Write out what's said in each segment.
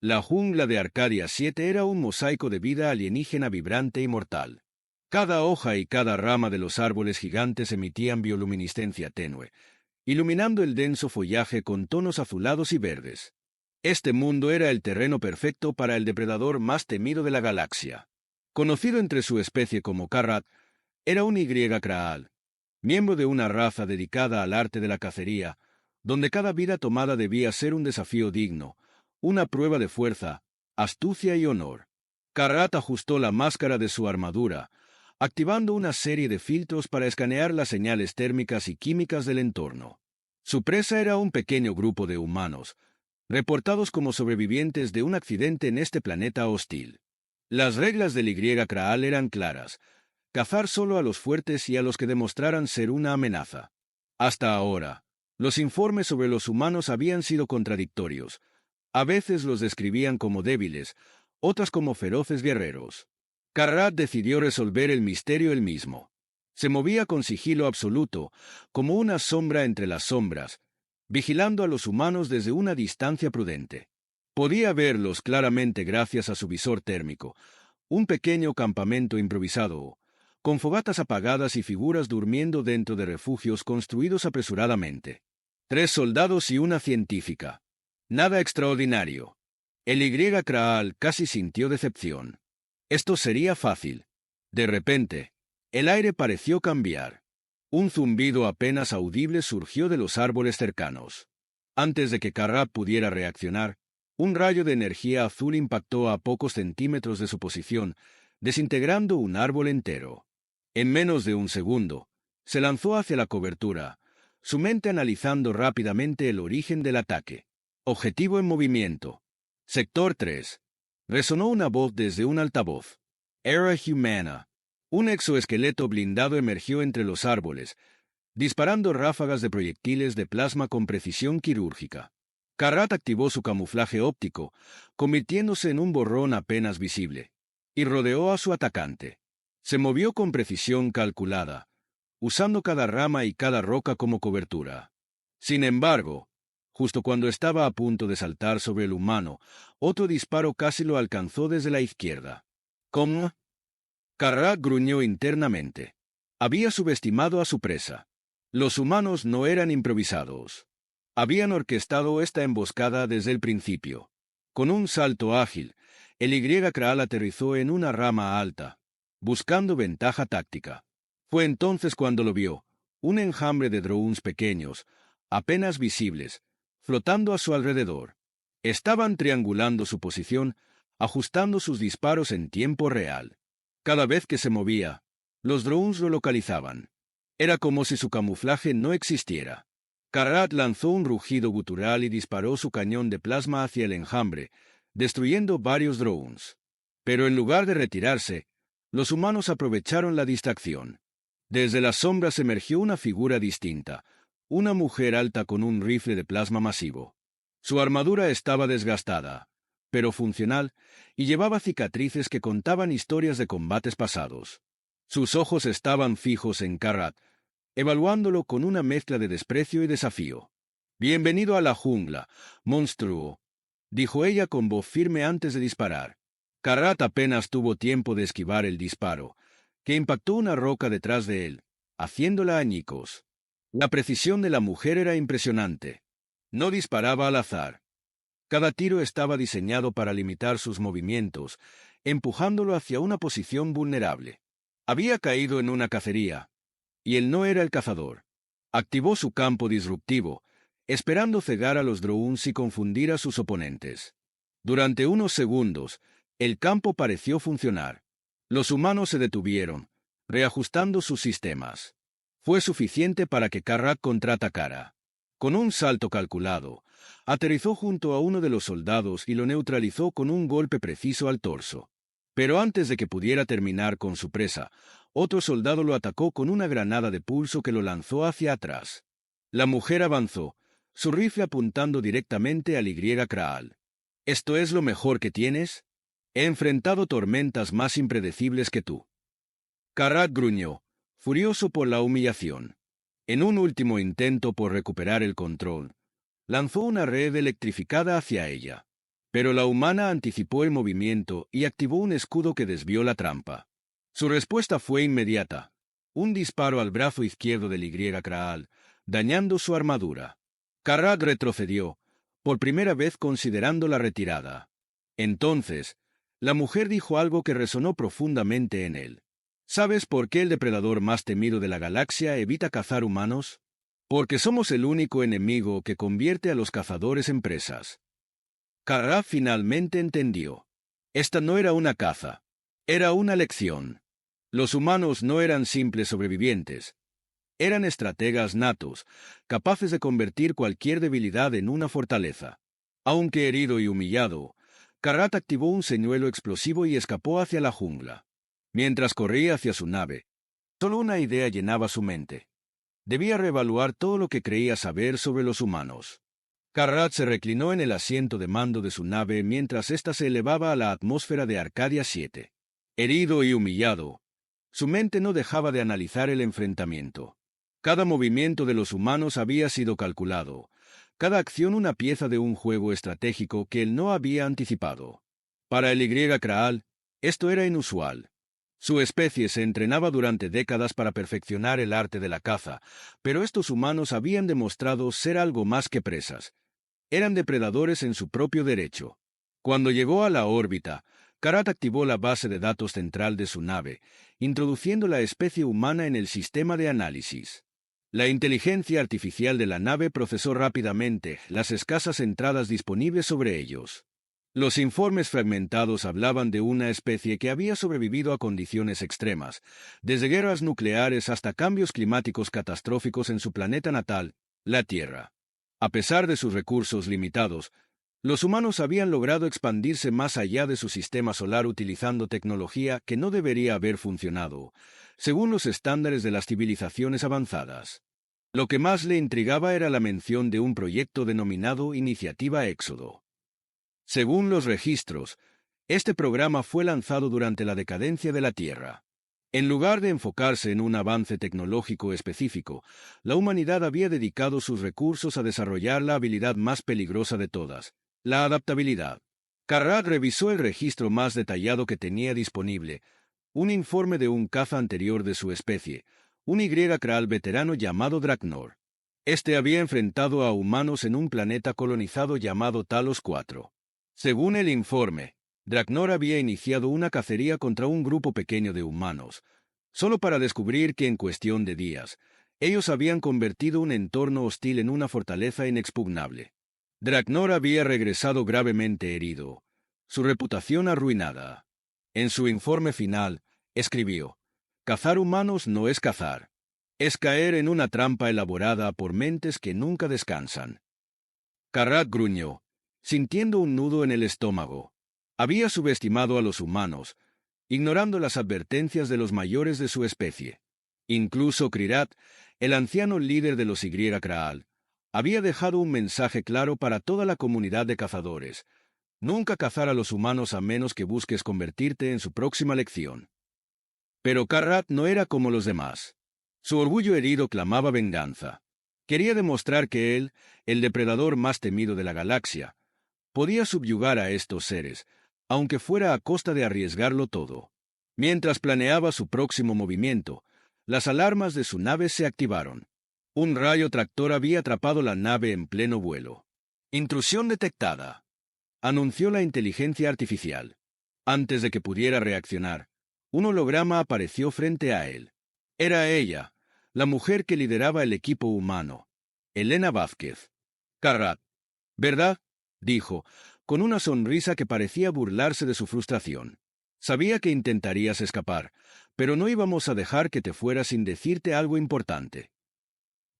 La jungla de Arcadia 7 era un mosaico de vida alienígena vibrante y mortal. Cada hoja y cada rama de los árboles gigantes emitían bioluminiscencia tenue, iluminando el denso follaje con tonos azulados y verdes. Este mundo era el terreno perfecto para el depredador más temido de la galaxia. Conocido entre su especie como Karrat, era un Y-Kraal, miembro de una raza dedicada al arte de la cacería, donde cada vida tomada debía ser un desafío digno, una prueba de fuerza, astucia y honor. Karrat ajustó la máscara de su armadura, activando una serie de filtros para escanear las señales térmicas y químicas del entorno. Su presa era un pequeño grupo de humanos, reportados como sobrevivientes de un accidente en este planeta hostil. Las reglas del Y-Kraal eran claras: cazar solo a los fuertes y a los que demostraran ser una amenaza. Hasta ahora, los informes sobre los humanos habían sido contradictorios. A veces los describían como débiles, otras como feroces guerreros. Karrat decidió resolver el misterio él mismo. Se movía con sigilo absoluto, como una sombra entre las sombras, vigilando a los humanos desde una distancia prudente. Podía verlos claramente gracias a su visor térmico, un pequeño campamento improvisado, con fogatas apagadas y figuras durmiendo dentro de refugios construidos apresuradamente. 3 soldados y una científica. Nada extraordinario. El Y-Kraal casi sintió decepción. Esto sería fácil. De repente, el aire pareció cambiar. Un zumbido apenas audible surgió de los árboles cercanos. Antes de que Karrat pudiera reaccionar, un rayo de energía azul impactó a pocos centímetros de su posición, desintegrando un árbol entero. En menos de un segundo, se lanzó hacia la cobertura, su mente analizando rápidamente el origen del ataque. Objetivo en movimiento. Sector 3. Resonó una voz desde un altavoz. Era Humana. Un exoesqueleto blindado emergió entre los árboles, disparando ráfagas de proyectiles de plasma con precisión quirúrgica. Karrat activó su camuflaje óptico, convirtiéndose en un borrón apenas visible, y rodeó a su atacante. Se movió con precisión calculada, usando cada rama y cada roca como cobertura. Sin embargo, justo cuando estaba a punto de saltar sobre el humano, otro disparo casi lo alcanzó desde la izquierda. ¿Cómo? Karrat gruñó internamente. Había subestimado a su presa. Los humanos no eran improvisados. Habían orquestado esta emboscada desde el principio. Con un salto ágil, el Y-Kraal aterrizó en una rama alta, buscando ventaja táctica. Fue entonces cuando lo vio, un enjambre de drones pequeños, apenas visibles, flotando a su alrededor. Estaban triangulando su posición, ajustando sus disparos en tiempo real. Cada vez que se movía, los drones lo localizaban. Era como si su camuflaje no existiera. Karrat lanzó un rugido gutural y disparó su cañón de plasma hacia el enjambre, destruyendo varios drones. Pero en lugar de retirarse, los humanos aprovecharon la distracción. Desde las sombras emergió una figura distinta, una mujer alta con un rifle de plasma masivo. Su armadura estaba desgastada, pero funcional, y llevaba cicatrices que contaban historias de combates pasados. Sus ojos estaban fijos en Karrat, evaluándolo con una mezcla de desprecio y desafío. «Bienvenido a la jungla, monstruo», dijo ella con voz firme antes de disparar. Karrat apenas tuvo tiempo de esquivar el disparo, que impactó una roca detrás de él, haciéndola añicos. La precisión de la mujer era impresionante. No disparaba al azar. Cada tiro estaba diseñado para limitar sus movimientos, empujándolo hacia una posición vulnerable. Había caído en una cacería, y él no era el cazador. Activó su campo disruptivo, esperando cegar a los drones y confundir a sus oponentes. Durante unos segundos, el campo pareció funcionar. Los humanos se detuvieron, reajustando sus sistemas. Fue suficiente para que Karrat contraatacara. Con un salto calculado, aterrizó junto a uno de los soldados y lo neutralizó con un golpe preciso al torso. Pero antes de que pudiera terminar con su presa, otro soldado lo atacó con una granada de pulso que lo lanzó hacia atrás. La mujer avanzó, su rifle apuntando directamente al Y-Kraal. «¿Esto es lo mejor que tienes? He enfrentado tormentas más impredecibles que tú». Karrat gruñó, furioso por la humillación. En un último intento por recuperar el control, lanzó una red electrificada hacia ella. Pero la humana anticipó el movimiento y activó un escudo que desvió la trampa. Su respuesta fue inmediata. Un disparo al brazo izquierdo del Y Kraal, dañando su armadura. Karrat retrocedió, por primera vez considerando la retirada. Entonces, la mujer dijo algo que resonó profundamente en él. ¿Sabes por qué el depredador más temido de la galaxia evita cazar humanos? Porque somos el único enemigo que convierte a los cazadores en presas. Karrat finalmente entendió. Esta no era una caza, era una lección. Los humanos no eran simples sobrevivientes. Eran estrategas natos, capaces de convertir cualquier debilidad en una fortaleza. Aunque herido y humillado, Karrat activó un señuelo explosivo y escapó hacia la jungla. Mientras corría hacia su nave, solo una idea llenaba su mente. Debía reevaluar todo lo que creía saber sobre los humanos. Karrat se reclinó en el asiento de mando de su nave mientras ésta se elevaba a la atmósfera de Arcadia 7. Herido y humillado, su mente no dejaba de analizar el enfrentamiento. Cada movimiento de los humanos había sido calculado, cada acción una pieza de un juego estratégico que él no había anticipado. Para el Y Kraal, esto era inusual. Su especie se entrenaba durante décadas para perfeccionar el arte de la caza, pero estos humanos habían demostrado ser algo más que presas. Eran depredadores en su propio derecho. Cuando llegó a la órbita, Karrat activó la base de datos central de su nave, introduciendo la especie humana en el sistema de análisis. La inteligencia artificial de la nave procesó rápidamente las escasas entradas disponibles sobre ellos. Los informes fragmentados hablaban de una especie que había sobrevivido a condiciones extremas, desde guerras nucleares hasta cambios climáticos catastróficos en su planeta natal, la Tierra. A pesar de sus recursos limitados, los humanos habían logrado expandirse más allá de su sistema solar utilizando tecnología que no debería haber funcionado, según los estándares de las civilizaciones avanzadas. Lo que más le intrigaba era la mención de un proyecto denominado Iniciativa Éxodo. Según los registros, este programa fue lanzado durante la decadencia de la Tierra. En lugar de enfocarse en un avance tecnológico específico, la humanidad había dedicado sus recursos a desarrollar la habilidad más peligrosa de todas, la adaptabilidad. Karrat revisó el registro más detallado que tenía disponible, un informe de un caza anterior de su especie, un Y Kraal veterano llamado Draknor. Este había enfrentado a humanos en un planeta colonizado llamado Talos 4. Según el informe, Draknor había iniciado una cacería contra un grupo pequeño de humanos, solo para descubrir que en cuestión de días, ellos habían convertido un entorno hostil en una fortaleza inexpugnable. Draknor había regresado gravemente herido, su reputación arruinada. En su informe final, escribió: «Cazar humanos no es cazar. Es caer en una trampa elaborada por mentes que nunca descansan». Karrat gruñó, sintiendo un nudo en el estómago. Había subestimado a los humanos, ignorando las advertencias de los mayores de su especie. Incluso Kryrat, el anciano líder de los Y Kraal, había dejado un mensaje claro para toda la comunidad de cazadores: nunca cazar a los humanos a menos que busques convertirte en su próxima lección. Pero Karrat no era como los demás. Su orgullo herido clamaba venganza. Quería demostrar que él, el depredador más temido de la galaxia, podía subyugar a estos seres, aunque fuera a costa de arriesgarlo todo. Mientras planeaba su próximo movimiento, las alarmas de su nave se activaron. Un rayo tractor había atrapado la nave en pleno vuelo. «Intrusión detectada», anunció la inteligencia artificial. Antes de que pudiera reaccionar, un holograma apareció frente a él. Era ella, la mujer que lideraba el equipo humano, Elena Vázquez. «Karrat, ¿verdad?», dijo, con una sonrisa que parecía burlarse de su frustración. «Sabía que intentarías escapar, pero no íbamos a dejar que te fueras sin decirte algo importante».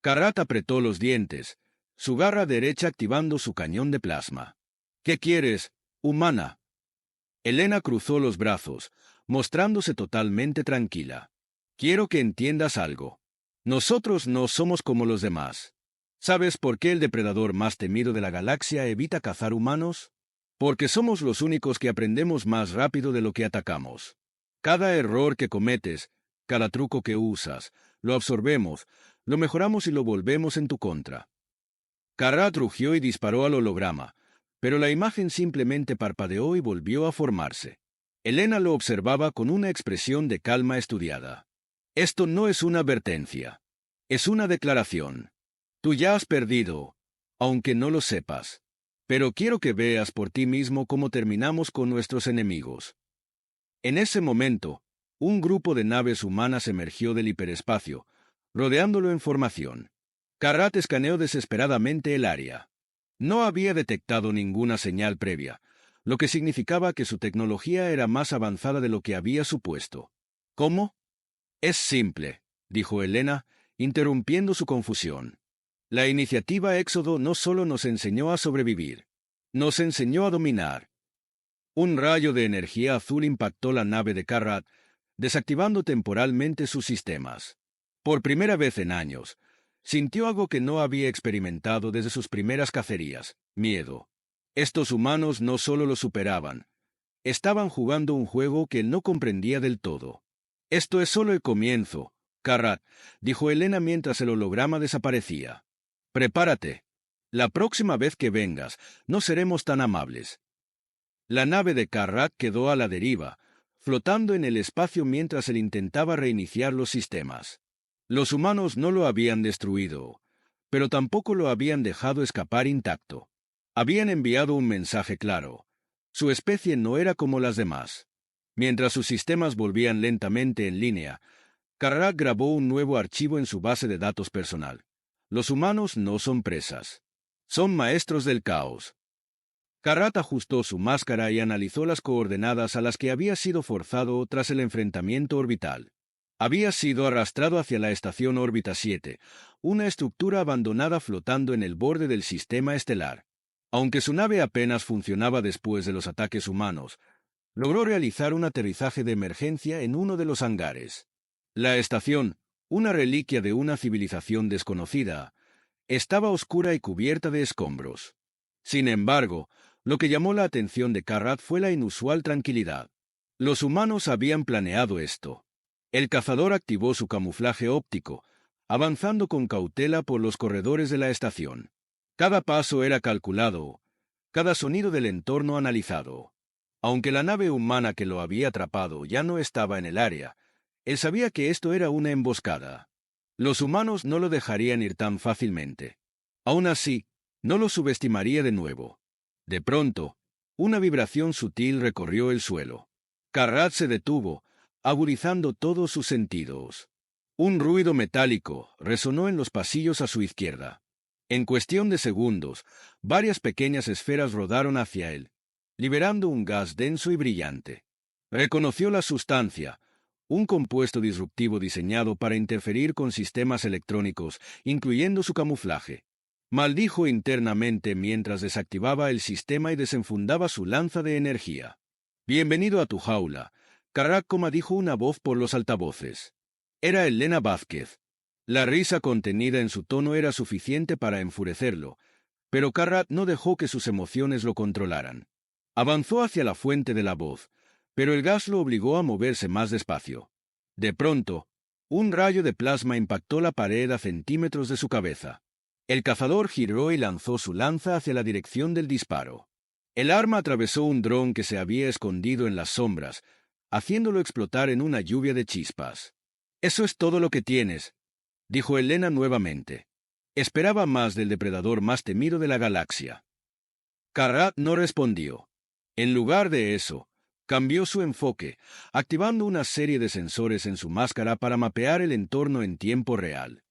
Karrat apretó los dientes, su garra derecha activando su cañón de plasma. «¿Qué quieres, humana?». Elena cruzó los brazos, mostrándose totalmente tranquila. «Quiero que entiendas algo. Nosotros no somos como los demás. ¿Sabes por qué el depredador más temido de la galaxia evita cazar humanos? Porque somos los únicos que aprendemos más rápido de lo que atacamos. Cada error que cometes, cada truco que usas, lo absorbemos, lo mejoramos y lo volvemos en tu contra». Karrat rugió y disparó al holograma, pero la imagen simplemente parpadeó y volvió a formarse. Elena lo observaba con una expresión de calma estudiada. Esto no es una advertencia. Es una declaración. Tú ya has perdido, aunque no lo sepas. Pero quiero que veas por ti mismo cómo terminamos con nuestros enemigos. En ese momento, un grupo de naves humanas emergió del hiperespacio, rodeándolo en formación. Karrat escaneó desesperadamente el área. No había detectado ninguna señal previa, lo que significaba que su tecnología era más avanzada de lo que había supuesto. ¿Cómo? Es simple, dijo Elena, interrumpiendo su confusión. La iniciativa Éxodo no solo nos enseñó a sobrevivir, nos enseñó a dominar. Un rayo de energía azul impactó la nave de Karrat, desactivando temporalmente sus sistemas. Por primera vez en años, sintió algo que no había experimentado desde sus primeras cacerías: miedo. Estos humanos no solo lo superaban, estaban jugando un juego que él no comprendía del todo. Esto es solo el comienzo, Karrat, dijo Elena mientras el holograma desaparecía. Prepárate. La próxima vez que vengas, no seremos tan amables. La nave de Karrat quedó a la deriva, flotando en el espacio mientras él intentaba reiniciar los sistemas. Los humanos no lo habían destruido, pero tampoco lo habían dejado escapar intacto. Habían enviado un mensaje claro. Su especie no era como las demás. Mientras sus sistemas volvían lentamente en línea, Karrat grabó un nuevo archivo en su base de datos personal. Los humanos no son presas. Son maestros del caos. Karrat ajustó su máscara y analizó las coordenadas a las que había sido forzado tras el enfrentamiento orbital. Había sido arrastrado hacia la estación órbita 7, una estructura abandonada flotando en el borde del sistema estelar. Aunque su nave apenas funcionaba después de los ataques humanos, logró realizar un aterrizaje de emergencia en uno de los hangares. La estación, una reliquia de una civilización desconocida, estaba oscura y cubierta de escombros. Sin embargo, lo que llamó la atención de Karrat fue la inusual tranquilidad. Los humanos habían planeado esto. El cazador activó su camuflaje óptico, avanzando con cautela por los corredores de la estación. Cada paso era calculado, cada sonido del entorno analizado. Aunque la nave humana que lo había atrapado ya no estaba en el área, él sabía que esto era una emboscada. Los humanos no lo dejarían ir tan fácilmente. Aún así, no lo subestimaría de nuevo. De pronto, una vibración sutil recorrió el suelo. Karrat se detuvo, agudizando todos sus sentidos. Un ruido metálico resonó en los pasillos a su izquierda. En cuestión de segundos, varias pequeñas esferas rodaron hacia él, liberando un gas denso y brillante. Reconoció la sustancia, un compuesto disruptivo diseñado para interferir con sistemas electrónicos, incluyendo su camuflaje. Maldijo internamente mientras desactivaba el sistema y desenfundaba su lanza de energía. «Bienvenido a tu jaula», Karrat dijo una voz por los altavoces. Era Elena Vázquez. La risa contenida en su tono era suficiente para enfurecerlo, pero Karrat no dejó que sus emociones lo controlaran. Avanzó hacia la fuente de la voz, pero el gas lo obligó a moverse más despacio. De pronto, un rayo de plasma impactó la pared a centímetros de su cabeza. El cazador giró y lanzó su lanza hacia la dirección del disparo. El arma atravesó un dron que se había escondido en las sombras, haciéndolo explotar en una lluvia de chispas. «Eso es todo lo que tienes», dijo Elena nuevamente. Esperaba más del depredador más temido de la galaxia. Karrat no respondió. En lugar de eso, cambió su enfoque, activando una serie de sensores en su máscara para mapear el entorno en tiempo real.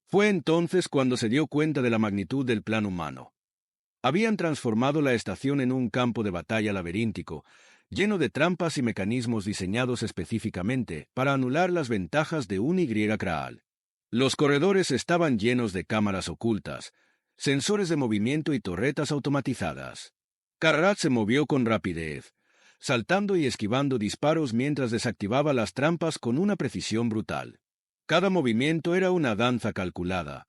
Fue entonces cuando se dio cuenta de la magnitud del plan humano. Habían transformado la estación en un campo de batalla laberíntico, lleno de trampas y mecanismos diseñados específicamente para anular las ventajas de un Y-Kraal. Los corredores estaban llenos de cámaras ocultas, sensores de movimiento y torretas automatizadas. Karrat se movió con rapidez, saltando y esquivando disparos mientras desactivaba las trampas con una precisión brutal. Cada movimiento era una danza calculada,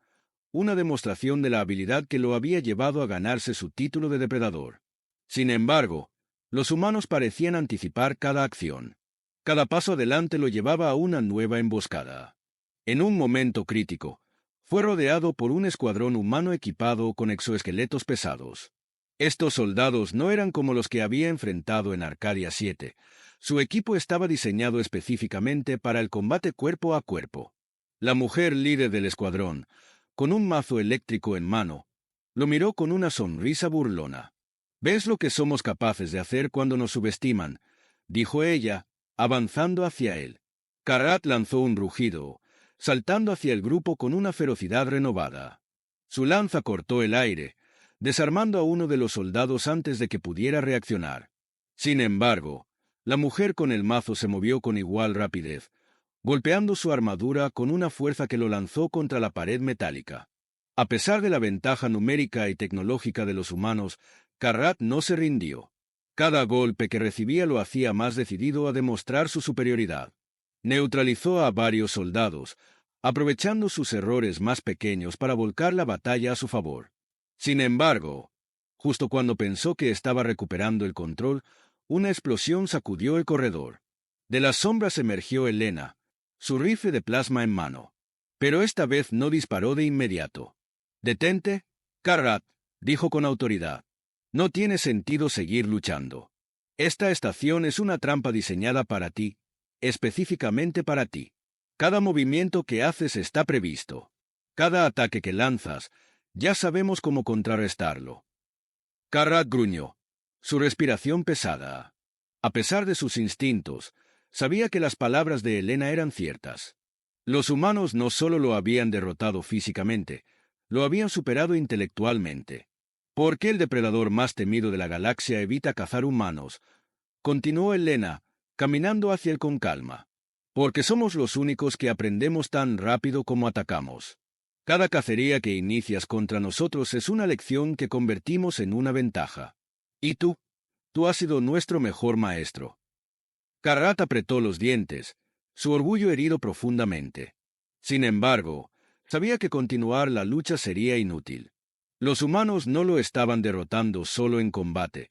una demostración de la habilidad que lo había llevado a ganarse su título de depredador. Sin embargo, los humanos parecían anticipar cada acción. Cada paso adelante lo llevaba a una nueva emboscada. En un momento crítico, fue rodeado por un escuadrón humano equipado con exoesqueletos pesados. Estos soldados no eran como los que había enfrentado en Arcadia 7. Su equipo estaba diseñado específicamente para el combate cuerpo a cuerpo. La mujer líder del escuadrón, con un mazo eléctrico en mano, lo miró con una sonrisa burlona. «¿Ves lo que somos capaces de hacer cuando nos subestiman?», dijo ella, avanzando hacia él. Karat lanzó un rugido, saltando hacia el grupo con una ferocidad renovada. Su lanza cortó el aire, desarmando a uno de los soldados antes de que pudiera reaccionar. Sin embargo, la mujer con el mazo se movió con igual rapidez, golpeando su armadura con una fuerza que lo lanzó contra la pared metálica. A pesar de la ventaja numérica y tecnológica de los humanos, Karat no se rindió. Cada golpe que recibía lo hacía más decidido a demostrar su superioridad. Neutralizó a varios soldados, aprovechando sus errores más pequeños para volcar la batalla a su favor. Sin embargo, justo cuando pensó que estaba recuperando el control, una explosión sacudió el corredor. De las sombras emergió Helena, su rifle de plasma en mano. Pero esta vez no disparó de inmediato. «Detente, Karat», dijo con autoridad. «No tiene sentido seguir luchando. Esta estación es una trampa diseñada para ti, específicamente para ti. Cada movimiento que haces está previsto. Cada ataque que lanzas, ya sabemos cómo contrarrestarlo». Karat gruñó, su respiración pesada. A pesar de sus instintos, sabía que las palabras de Helena eran ciertas. Los humanos no solo lo habían derrotado físicamente, lo habían superado intelectualmente. «¿Por qué el depredador más temido de la galaxia evita cazar humanos?», continuó Helena, caminando hacia él con calma. «Porque somos los únicos que aprendemos tan rápido como atacamos. Cada cacería que inicias contra nosotros es una lección que convertimos en una ventaja. Y tú has sido nuestro mejor maestro». Karat apretó los dientes, su orgullo herido profundamente. Sin embargo, sabía que continuar la lucha sería inútil. Los humanos no lo estaban derrotando solo en combate,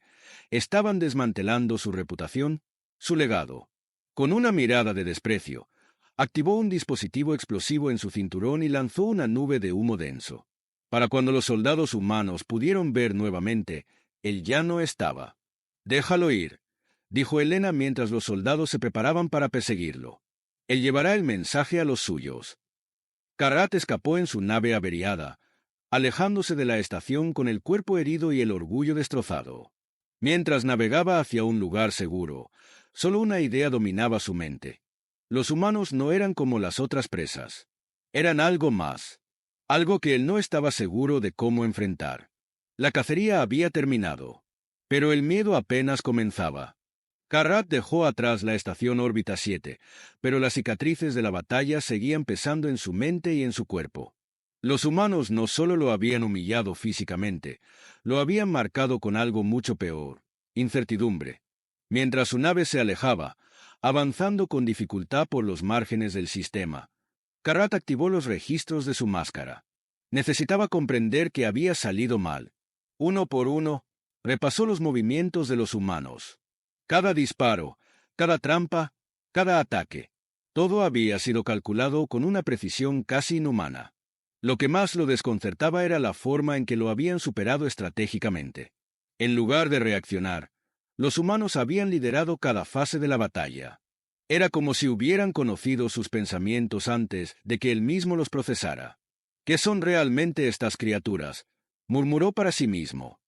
estaban desmantelando su reputación, su legado. Con una mirada de desprecio, activó un dispositivo explosivo en su cinturón y lanzó una nube de humo denso. Para cuando los soldados humanos pudieron ver nuevamente, él ya no estaba. «Déjalo ir», dijo Helena mientras los soldados se preparaban para perseguirlo. «Él llevará el mensaje a los suyos». Karat escapó en su nave averiada, alejándose de la estación con el cuerpo herido y el orgullo destrozado. Mientras navegaba hacia un lugar seguro, solo una idea dominaba su mente. Los humanos no eran como las otras presas. Eran algo más, algo que él no estaba seguro de cómo enfrentar. La cacería había terminado, pero el miedo apenas comenzaba. Karat dejó atrás la estación órbita 7, pero las cicatrices de la batalla seguían pesando en su mente y en su cuerpo. Los humanos no solo lo habían humillado físicamente, lo habían marcado con algo mucho peor: incertidumbre. Mientras su nave se alejaba, avanzando con dificultad por los márgenes del sistema, Karat activó los registros de su máscara. Necesitaba comprender que había salido mal. Uno por uno, repasó los movimientos de los humanos. Cada disparo, cada trampa, cada ataque, todo había sido calculado con una precisión casi inhumana. Lo que más lo desconcertaba era la forma en que lo habían superado estratégicamente. En lugar de reaccionar, los humanos habían liderado cada fase de la batalla. Era como si hubieran conocido sus pensamientos antes de que él mismo los procesara. «¿Qué son realmente estas criaturas?», murmuró para sí mismo.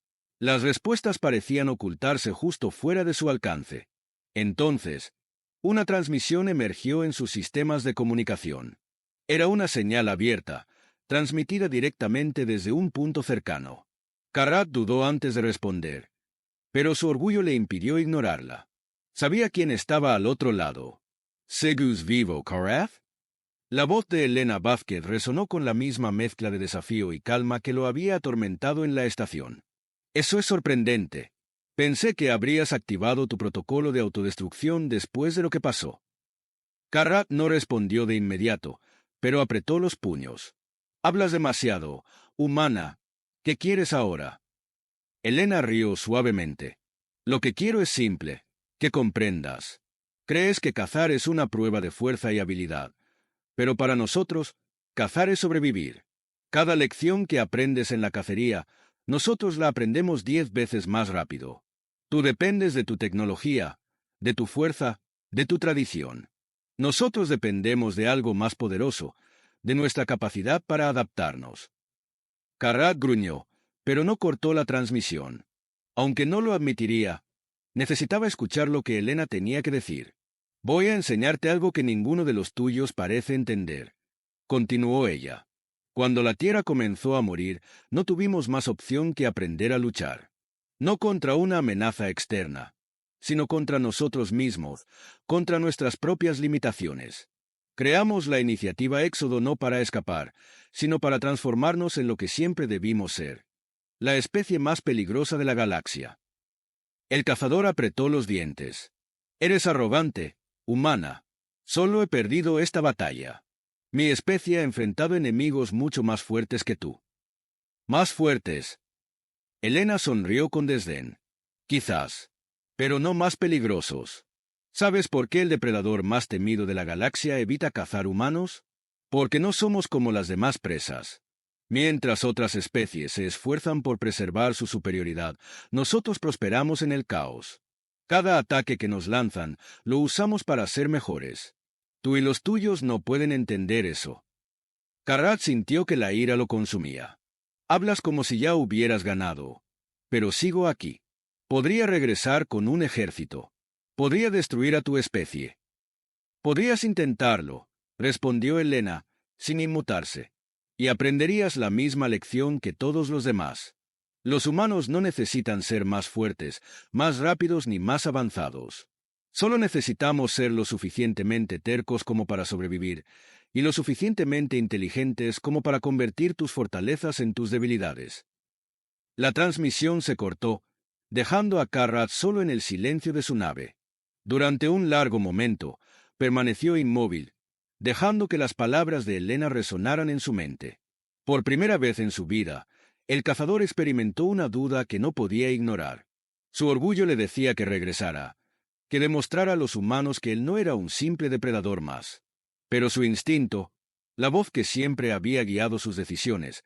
Las respuestas parecían ocultarse justo fuera de su alcance. Entonces, una transmisión emergió en sus sistemas de comunicación. Era una señal abierta, transmitida directamente desde un punto cercano. Karat dudó antes de responder, pero su orgullo le impidió ignorarla. Sabía quién estaba al otro lado. «¿Seguís vivo, Karat?». La voz de Helena Vázquez resonó con la misma mezcla de desafío y calma que lo había atormentado en la estación. «Eso es sorprendente. Pensé que habrías activado tu protocolo de autodestrucción después de lo que pasó». Karat no respondió de inmediato, pero apretó los puños. «Hablas demasiado, humana. ¿Qué quieres ahora?». Helena rió suavemente. «Lo que quiero es simple, que comprendas. Crees que cazar es una prueba de fuerza y habilidad, pero para nosotros, cazar es sobrevivir. Cada lección que aprendes en la cacería Nosotros la aprendemos 10 veces más rápido. Tú dependes de tu tecnología, de tu fuerza, de tu tradición. Nosotros dependemos de algo más poderoso, de nuestra capacidad para adaptarnos. Carrat gruñó, pero no cortó la transmisión. Aunque no lo admitiría, necesitaba escuchar lo que Elena tenía que decir. Voy a enseñarte algo que ninguno de los tuyos parece entender, continuó ella. Cuando la Tierra comenzó a morir, no tuvimos más opción que aprender a luchar. No contra una amenaza externa, sino contra nosotros mismos, contra nuestras propias limitaciones. Creamos la iniciativa Éxodo no para escapar, sino para transformarnos en lo que siempre debimos ser, la especie más peligrosa de la galaxia. El cazador apretó los dientes. Eres arrogante, humana. Solo he perdido esta batalla. Mi especie ha enfrentado enemigos mucho más fuertes que tú. Más fuertes. Elena sonrió con desdén. Quizás, pero no más peligrosos. ¿Sabes por qué el depredador más temido de la galaxia evita cazar humanos? Porque no somos como las demás presas. Mientras otras especies se esfuerzan por preservar su superioridad, nosotros prosperamos en el caos. Cada ataque que nos lanzan, lo usamos para ser mejores. Tú y los tuyos no pueden entender eso. Carrat sintió que la ira lo consumía. Hablas como si ya hubieras ganado. Pero sigo aquí. Podría regresar con un ejército. Podría destruir a tu especie. Podrías intentarlo, respondió Elena, sin inmutarse. Y aprenderías la misma lección que todos los demás. Los humanos no necesitan ser más fuertes, más rápidos ni más avanzados. Solo necesitamos ser lo suficientemente tercos como para sobrevivir, y lo suficientemente inteligentes como para convertir tus fortalezas en tus debilidades. La transmisión se cortó, dejando a Carrat solo en el silencio de su nave. Durante un largo momento, permaneció inmóvil, dejando que las palabras de Elena resonaran en su mente. Por primera vez en su vida, el cazador experimentó una duda que no podía ignorar. Su orgullo le decía que regresara, que demostrara a los humanos que él no era un simple depredador más. Pero su instinto, la voz que siempre había guiado sus decisiones,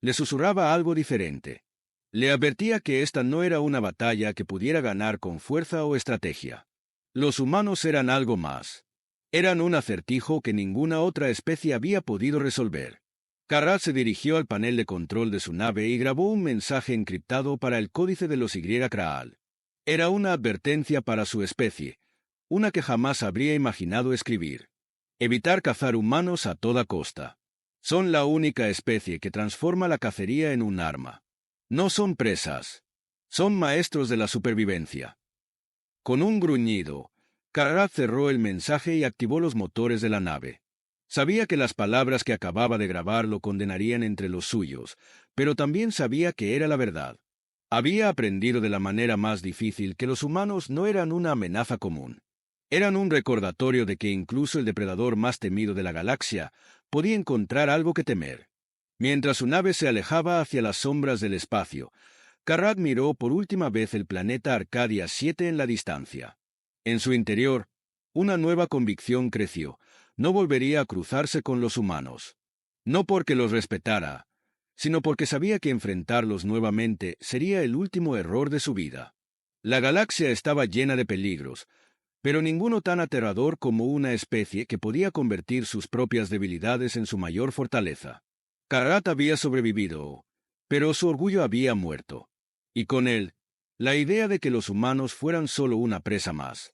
le susurraba algo diferente. Le advertía que esta no era una batalla que pudiera ganar con fuerza o estrategia. Los humanos eran algo más. Eran un acertijo que ninguna otra especie había podido resolver. Carrat se dirigió al panel de control de su nave y grabó un mensaje encriptado para el códice de los Y-Kraal. Era una advertencia para su especie, una que jamás habría imaginado escribir. Evitar cazar humanos a toda costa. Son la única especie que transforma la cacería en un arma. No son presas. Son maestros de la supervivencia. Con un gruñido, Carrat cerró el mensaje y activó los motores de la nave. Sabía que las palabras que acababa de grabar lo condenarían entre los suyos, pero también sabía que era la verdad. Había aprendido de la manera más difícil que los humanos no eran una amenaza común. Eran un recordatorio de que incluso el depredador más temido de la galaxia podía encontrar algo que temer. Mientras su nave se alejaba hacia las sombras del espacio, Carrat miró por última vez el planeta Arcadia 7 en la distancia. En su interior, una nueva convicción creció: no volvería a cruzarse con los humanos. No porque los respetara, sino porque sabía que enfrentarlos nuevamente sería el último error de su vida. La galaxia estaba llena de peligros, pero ninguno tan aterrador como una especie que podía convertir sus propias debilidades en su mayor fortaleza. Carrat había sobrevivido, pero su orgullo había muerto. Y con él, la idea de que los humanos fueran solo una presa más.